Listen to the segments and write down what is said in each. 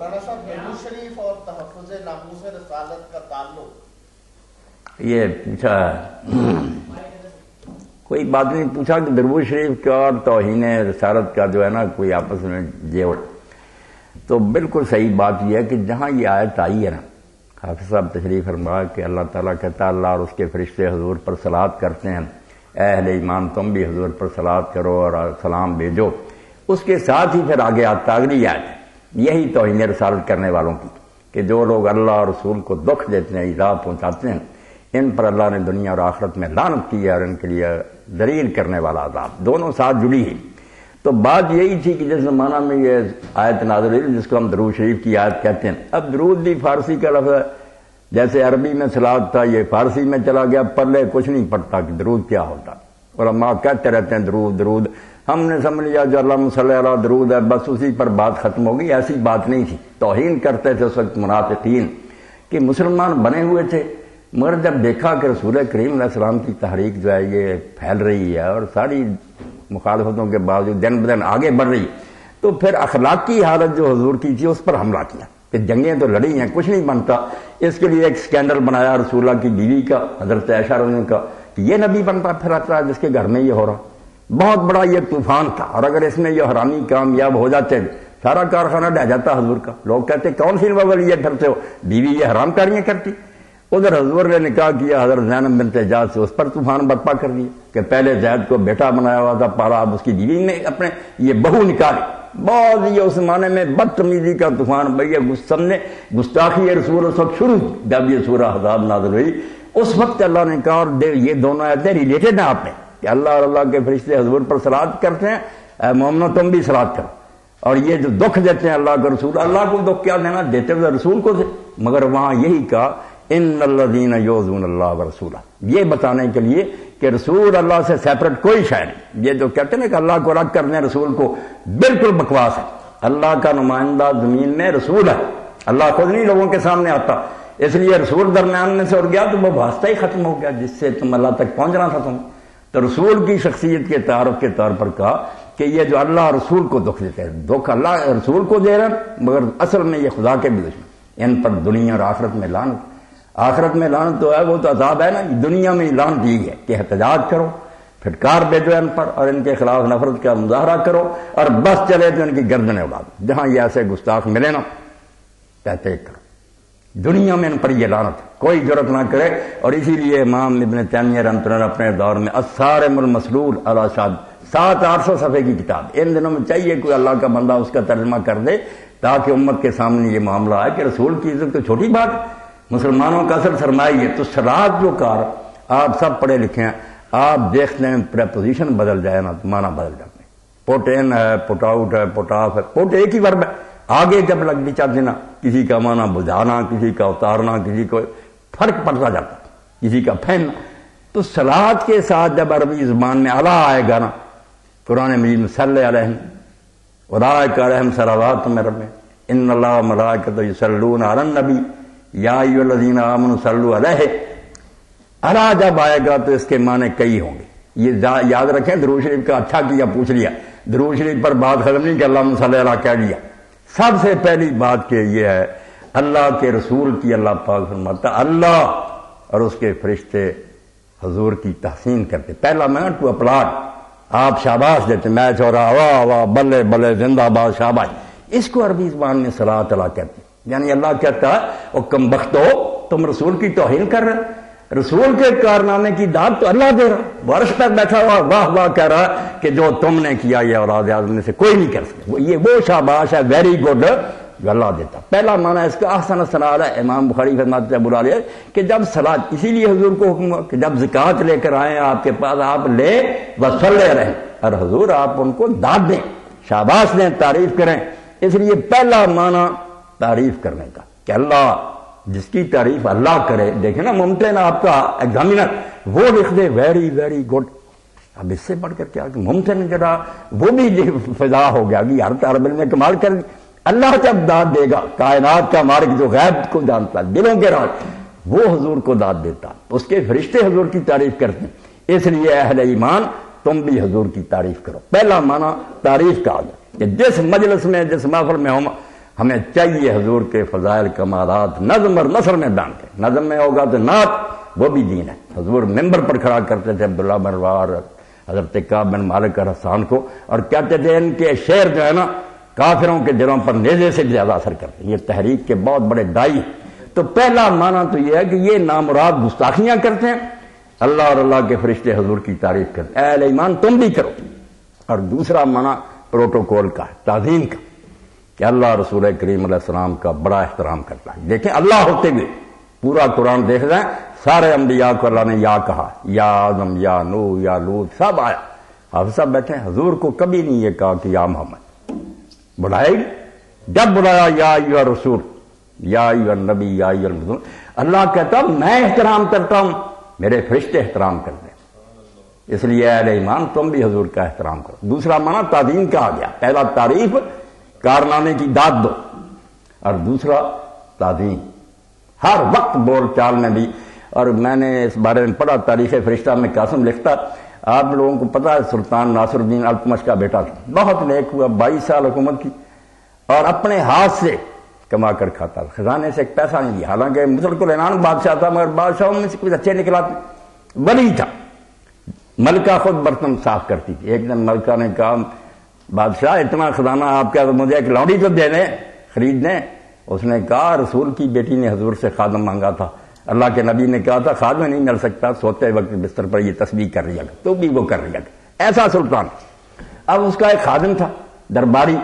رانا صاحب درود شریف اور تحفظ ناموس رسالت کا تعلق یہ پوچھا کوئی بات نہیں پوچھا کہ درود شریف کا اور توہین رسالت کا جو ہے نا کوئی آپس میں جوڑ، تو بالکل صحیح بات یہ ہے کہ جہاں یہ آیت آئی ہے نا، حافظ صاحب تشریف فرمایا کہ اللہ تعالیٰ کہتا اللہ اور اس کے فرشتے حضور پر صلوات کرتے ہیں، اے اہل ایمان تم بھی حضور پر صلوات کرو اور سلام بھیجو، اس کے ساتھ ہی پھر آگے آتا اگلی آیت یہی توہین رسالت کرنے والوں کی کہ جو لوگ اللہ اور رسول کو دکھ دیتے ہیں، ایذا پہنچاتے ہیں، ان پر اللہ نے دنیا اور آخرت میں لعنت کی ہے اور ان کے لیے ذلیل کرنے والا عذاب، دونوں ساتھ جڑی ہی۔ تو بات یہی تھی کہ جس زمانہ میں یہ آیت نازل ہوئی جس کو ہم درود شریف کی آیت کہتے ہیں، اب درود بھی فارسی کا لفظ ہے، جیسے عربی میں صلوات تھا یہ فارسی میں چلا گیا، پلے کچھ نہیں پڑتا کہ درود کیا ہوتا، علماء کہتے رہتے ہیں درود درود، ہم نے سمجھ لیا جو اللہم صلی علی درود ہے بس اسی پر بات ختم ہو گئی، ایسی بات نہیں تھی۔ توہین کرتے تھے اس وقت منافقین کہ مسلمان بنے ہوئے تھے، مگر جب دیکھا کہ رسول کریم علیہ السلام کی تحریک جو ہے یہ پھیل رہی ہے اور ساری مخالفتوں کے باوجود دن بدن آگے بڑھ رہی، تو پھر اخلاقی حالت جو حضور کی تھی اس پر حملہ کیا کہ جنگیں تو لڑی ہیں کچھ نہیں بنتا، اس کے لیے ایک سکینڈل بنایا رسول اللہ کی بیوی کا، حضرت عائشہ رضی اللہ عنہا کا، کہ یہ نبی بنتا پھراتا ہے جس کے گھر میں یہ ہو رہا، بہت بڑا یہ طوفان تھا، اور اگر اس میں یہ حرامی کامیاب ہو جاتے سارا کارخانہ ڈہ جاتا حضور کا، لوگ کہتے کون سی نوبل یہ پھرتے ہو، بیوی یہ حرام کاریاں کرتی۔ ادھر حضور نے نکاح کیا حضرت زینب بنت جہش سے، اس پر طوفان برپا کر دیا کہ پہلے زید کو بیٹا بنایا ہوا تھا پالا، اب اس کی بیوی نے اپنے یہ بہو نکالی، بہت یہ اس زمانے میں بدتمیزی کا طوفان بھیا سب نے گستاخی رسول اس وقت شروع جب یہ سورہ احزاب نازل ہوئی، اس وقت اللہ نے کہا، اور یہ دونوں آیتیں ریلیٹڈ ہیں آپ میں کہ اللہ اور اللہ کے فرشتے حضور پر صلوات کرتے ہیں، اے مومنو تم بھی صلوات کرو، اور یہ جو دکھ دیتے ہیں اللہ کے رسول، اللہ کو دکھ کیا دینا، دیتے ہوئے رسول کو تھے، مگر وہاں یہی کہا ان الذین یؤذون اللہ ورسولہ، یہ بتانے کے لیے کہ رسول اللہ سے سیپریٹ کوئی شے نہیں، یہ جو کہتے ہیں کہ اللہ کو رد کرنے رسول کو، بالکل بکواس ہے، اللہ کا نمائندہ زمین میں رسول ہے، اللہ خود نہیں لوگوں کے سامنے آتا، اس لیے رسول درمیان میں سے اڑ گیا تو وہ واسطہ ہی ختم ہو گیا جس سے تم اللہ تک پہنچنا تھا تم، تو رسول کی شخصیت کے تعارف کے طور پر کہا کہ یہ جو اللہ رسول کو دکھ دیتے ہیں، دکھ اللہ رسول کو دے رہے ہیں مگر اصل میں یہ خدا کے بھی دشمن، ان پر دنیا اور آخرت میں لعنت، آخرت میں لعنت تو ہے وہ تو عذاب ہے نا، دنیا میں لعنت دی ہے کہ احتجاج کرو، پھٹکار بھیجو ان پر اور ان کے خلاف نفرت کا مظاہرہ کرو اور بس چلے تو ان کی گردنیں اڑا دو، جہاں یہ ایسے گستاخ ملے نا کہتے کرو، دنیا میں ان پر یہ لعنت کوئی جرت نہ کرے۔ اور اسی لیے امام ابن تیمیہ رحمۃ اللہ اپنے دور میں الصارم المسلول علی شاد 700-800 صفحے کی کتاب، ان دنوں میں چاہیے کوئی اللہ کا بندہ اس کا ترجمہ کر دے تاکہ امت کے سامنے یہ معاملہ آئے کہ رسول کی عزت تو چھوٹی بات ہے، مسلمانوں کا اصل سرمایہ ہے۔ تو صلوات جو کار آپ سب پڑھے لکھے ہیں، آپ دیکھتے ہیں پریپوزیشن بدل جائے نا تو معنی بدل جاتے ہیں، پٹ ان ہے، پٹ آؤٹ ہے، پٹ آف ہے، پٹ ایک ہی ورب ہے، آگے جب لگ بھی چاہتے نا کسی کا معنی بجھانا، کسی کا اتارنا، کسی کو فرق پڑتا جاتا، کسی کا پھیننا۔ تو صلوات کے ساتھ جب عربی زبان میں اعلیٰ آئے گا نا، قرآن مجید میں صلی علیہم اولئک علیہم صلوات من ربہم ان اللہ وملائکتہ یصلون علی النبی یا ایھا الذین آمنوا صلوا علیہ، اعلیٰ جب آئے گا تو اس کے معنی کئی ہوں گے، یہ یاد رکھیں۔ درود شریف کا اچھا کیا پوچھ لیا، درود شریف پر بات ختم نہیں کہ اللہم صلی علی کہہ دیا، سب سے پہلی بات کہ یہ ہے اللہ کے رسول کی اللہ پاک فرماتا اللہ اور اس کے فرشتے حضور کی تحسین کرتے، پہلا میں ٹو اپلاڈ، آپ شاباش دیتے، میں چو رہا واہ واہ بلے بلے زندہ باد شاباش، اس کو عربی زبان میں صلاۃ اللہ کہتے ہیں، یعنی اللہ کہتا ہے او کم بختو تم رسول کی توہین کر رہے، رسول کے کارنامے کی داد تو اللہ دے رہا، ورش پر بیٹھا ہوا واہ واہ کہہ رہا کہ جو تم نے کیا یہ اولاد آدم میں سے کوئی نہیں کر سکتا، یہ وہ شاباش ہے ویری گڈ جو اللہ دیتا۔ پہلا معنی اس کا احسن الثناء ہے، امام بخاری فرماتے ہیں بلا لے کہ جب صلاۃ، اسی لیے حضور کو حکم ہوا کہ جب زکوٰۃ لے کر آئیں آپ کے پاس آپ لے وصلے رہیں، اور حضور آپ ان کو داد دیں، شاباش دیں، تعریف کریں، اس لیے پہلا معنی تعریف کرنے کا کہ اللہ جس کی تعریف اللہ کرے، دیکھیں نا ممتن آپ کا ایگزامینر وہ لکھ دے ویری ویری گڈ، اب اس سے بڑھ کر کیا کہ ممتن جڑا وہ بھی فضا ہو گیا کہ ہر طالب علم میں کمال کر اللہ جب داد دے گا، کائنات کا مالک جو غیب کو جانتا ہے دلوں کے راز، وہ حضور کو داد دیتا، اس کے فرشتے حضور کی تعریف کرتے ہیں، اس لیے اہل ایمان تم بھی حضور کی تعریف کرو، پہلا معنی تعریف کا آ گیا کہ جس مجلس میں جس محفل میں ہمیں چاہیے حضور کے فضائل کمالات نظم اور نثر میں بیان کریں. نظم میں ہوگا تو نعت وہ بھی دین ہے. حضور ممبر پر کھڑا کرتے تھے عبداللہ بن رواحہ حضرت کعب بن مالک اور حسان کو، اور کہتے تھے ان کے شعر جو ہے نا کافروں کے دلوں پر نیزے سے زیادہ اثر کرتے ہیں. یہ تحریک کے بہت بڑے دائی. تو پہلا معنی تو یہ ہے کہ یہ نامراد گستاخیاں کرتے ہیں، اللہ اور اللہ کے فرشتے حضور کی تعریف کرتے ہیں. اہل ایمان تم بھی کرو. اور دوسرا معنی پروٹوکول کا، تعظیم کا، کہ اللہ رسول کریم علیہ السلام کا بڑا احترام کرتا ہے. دیکھیں اللہ ہوتے ہوئے پورا قرآن دیکھ رہے ہیں، سارے انبیاء کو اللہ نے یا کہا، یا آدم، یا نوح، یا لوط، سب آیا. حافظ صاحب بیٹھے ہیں، حضور کو کبھی نہیں یہ کہا کہ یا محمد. بلائے گی جب بلایا یا ایھا رسول، یا ایھا نبی، یا ایھا رسول. اللہ کہتا میں احترام کرتا ہوں، میرے فرشتے احترام کرتے ہیں. اس لیے اہل ایمان تم بھی حضور کا احترام کرو. دوسرا معنی تعظیم کا آ گیا. پہلا تعریف، کارنامے کی داد دو، اور دوسرا تعظیم ہر وقت بول چال میں بھی. اور میں نے اس بارے میں پڑھا، تاریخ فرشتہ میں قاسم لکھتا، آپ لوگوں کو پتا ہے سلطان ناصر الدین التمش کا بیٹا تھا، بہت نیک ہوا، 22 سال حکومت کی، اور اپنے ہاتھ سے کما کر کھاتا تھا، خزانے سے ایک پیسہ نہیں دیا. حالانکہ مسلط العنان بادشاہ تھا، مگر بادشاہوں میں سے کچھ اچھے نکلا، ولی تھا. ملکہ خود برتن صاف کرتی تھی. ایک دن ملکہ نے کہا بادشاہ اتنا خزانہ آپ کا، مجھے ایک لوڈی تو دے دیں خریدنے. اس نے کہا رسول کی بیٹی نے حضور سے خادم مانگا تھا، اللہ کے نبی نے کہا تھا خادم نہیں مل سکتا، سوتے وقت بستر پر یہ تسبیح کر رہا تو بھی وہ کر رہا. ایسا سلطان. اب اس کا ایک خادم تھا درباری،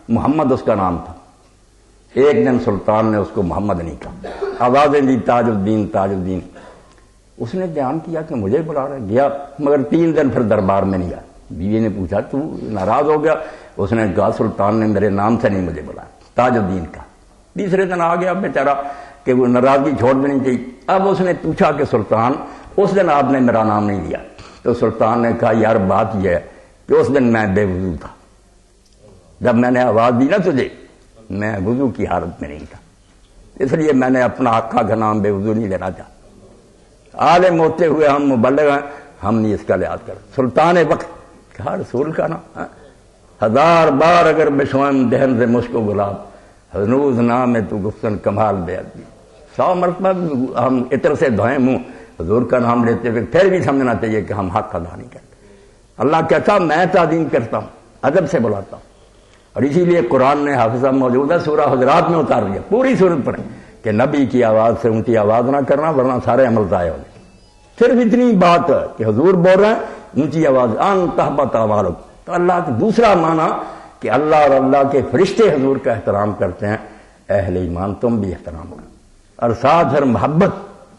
محمد اس کا نام تھا. ایک دن سلطان نے اس کو محمد نہیں کہا، آوازیں دی تاج الدین تاج الدین. اس نے دھیان کیا کہ مجھے بلا رہا، گیا، مگر 3 دن پھر دربار میں نہیں گیا. بیوی نے پوچھا تو ناراض ہو گیا؟ اس نے کہا سلطان نے میرے نام سے نہیں مجھے بلایا، تاج الدین کا. تیسرے دن آ گیا بیچارہ کہ وہ ناراضگی چھوڑ دینی چاہیے. اب اس نے پوچھا کہ سلطان اس دن آپ نے میرا نام نہیں لیا. تو سلطان نے کہا یار بات یہ ہے کہ اس دن میں بے وضو تھا، جب میں نے آواز دی نا تجھے میں وضو کی حالت میں نہیں تھا، اس لیے میں نے اپنا آقا کا نام بے وضو نہیں لینا چاہا. عالم ہوتے ہوئے ہم مبلغ ہیں، ہم نہیں اس کا لحاظ کر. سلطان وقت کہا رسول کا نام 1000 بار اگر بشوائم دہن سے مشک و گلاب ہنوز نام ہے تو گفتن کمال بے ادبی. 100 مرتبہ ہم عطر سے دھوئیں منہ، حضور کا نام لیتے ہوئے پھر بھی سمجھنا چاہیے کہ ہم حق ادا نہیں کرتے. اللہ کہتا میں تعظیم کرتا ہوں، ادب سے بلاتا ہوں. اور اسی لیے قرآن نے حافظ صاحب موجود ہے سورہ حجرات میں اتار دیا پوری صورت پر کہ نبی کی آواز سے اونچی آواز نہ کرنا ورنہ سارے عمل ضائع ہو جائیں. صرف اتنی بات ہے کہ حضور بول رہے ہیں اونچی آواز ان تحبط اعمالکم. تو اللہ کا دوسرا معنی کہ اللہ اور اللہ کے فرشتے حضور کا احترام کرتے ہیں، اہل ایمان تم بھی احترام کرو. اور ساتھ پھر محبت.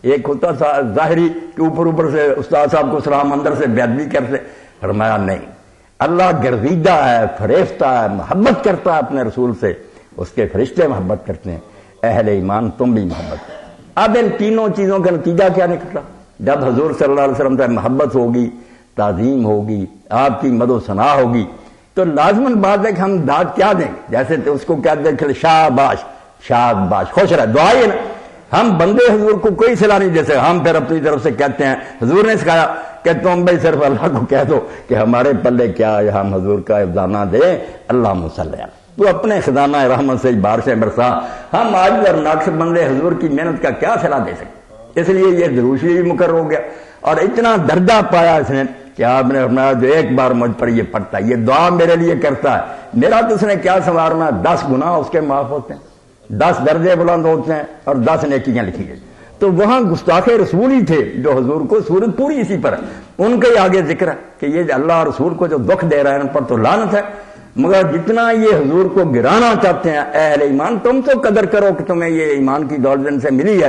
ایک ہوتا تھا ظاہری کہ اوپر سے استاد صاحب کو سلام اندر سے بے ادبی کرتے، فرمایا نہیں، اللہ گردیدہ ہے، فریفتہ ہے، محبت کرتا ہے اپنے رسول سے، اس کے فرشتے محبت کرتے ہیں، اہل ایمان تم بھی محبت کرو. اب ان تینوں چیزوں کا نتیجہ کیا نکلا؟ جب حضور صلی اللہ علیہ وسلم سے محبت ہوگی، تعظیم ہوگی، آپ کی مد و ثنا ہوگی، تو لازماً بات ہے کہ ہم داد کیا دیں گے. جیسے اس کو کہتے ہیں شاباش شاباش، خوش رہ، دعا ہی نا. ہم بندے حضور کو کوئی صلاح نہیں دے سکتے، ہم پھر اپنی طرف سے کہتے ہیں حضور نے سکھایا کہ تم بھائی صرف اللہ کو کہہ دو کہ ہمارے پلے کیا ہے، ہم حضور کا افزانہ دیں، اللہ صلی علیہ تو اپنے خزانہ رحمت سے بارشیں برسا. ہم آج اور ناقص بندے حضور کی محنت کا کیا صلاح دے سکتے؟ اس لیے یہ درود شریف مقرر ہو گیا اور اتنا درجہ پایا اس نے کہ آپ نے فرمایا جو ایک بار مجھ پر یہ پڑھتا ہے، یہ دعا میرے لیے کرتا ہے، میرا تو اس نے کیا سنوارنا، 10 گناہ اس کے معاف ہوتے ہیں، 10 درجے بلند ہوتے ہیں اور 10 نیکیاں لکھی گئی. تو وہاں گستاخ رسول ہی تھے جو حضور کو، سورت پوری اسی پر ہے، ان کے آگے ذکر ہے کہ یہ اللہ رسول کو جو دکھ دے رہا ہے ان پر تو لعنت ہے. مگر جتنا یہ حضور کو گرانا چاہتے ہیں اہل ایمان، تم تو قدر کرو کہ تمہیں یہ ایمان کی دولت ان سے ملی ہے،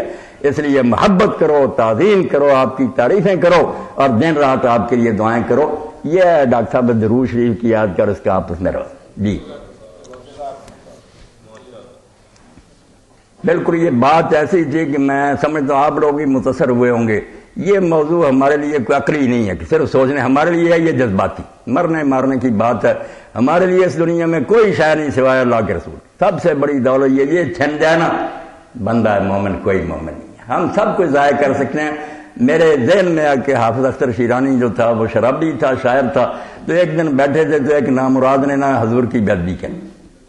اس لیے محبت کرو، تعظیم کرو، آپ کی تعریفیں کرو اور دن رات آپ کے لیے دعائیں کرو. یہ ڈاکٹر صاحب درود شریف کی یاد کر اس کا آپس میں رہو. جی بالکل یہ بات ایسی تھی کہ میں سمجھتا ہوں آپ لوگ بھی متاثر ہوئے ہوں گے. یہ موضوع ہمارے لیے کوئی عقلی نہیں ہے کہ صرف سوچنے، ہمارے لیے ہے یہ جذباتی مرنے مارنے کی بات ہے. ہمارے لیے اس دنیا میں کوئی شے نہیں سوائے اللہ کے رسول. سب سے بڑی دولت یہ چھن جائے نا بندہ ہے مومن، کوئی مومن نہیں ہے. ہم سب کچھ ضائع کر سکتے ہیں. میرے ذہن میں آ کہ حافظ اختر شیرانی جو تھا وہ شرابی تھا، شاعر تھا، تو ایک دن بیٹھے تھے تو ایک نامراد نے نا حضور کی بے ادبی کی.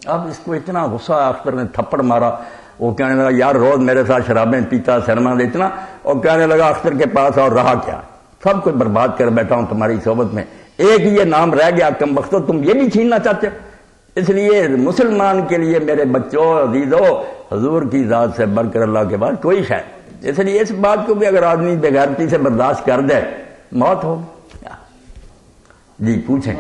اب اس کو اتنا غصہ اختر نے تھپڑ مارا، وہ کہنے لگا یار روز میرے ساتھ شرابیں پیتا سرما دیتنا، اور کہنے لگا اختر کے پاس اور رہا کیا، سب کچھ برباد کر بیٹھا ہوں تمہاری صحبت میں، ایک یہ نام رہ گیا کم وقتوں، تم یہ بھی چھیننا چاہتے ہو۔ اس لیے مسلمان کے لیے میرے بچوں عزیزو حضور کی ذات سے بڑھ کر اللہ کے بعد کوئی شے، اس لیے اس بات کو بھی اگر آدمی بے غیرتی سے برداشت کر دے موت ہو۔ جی پوچھیں۔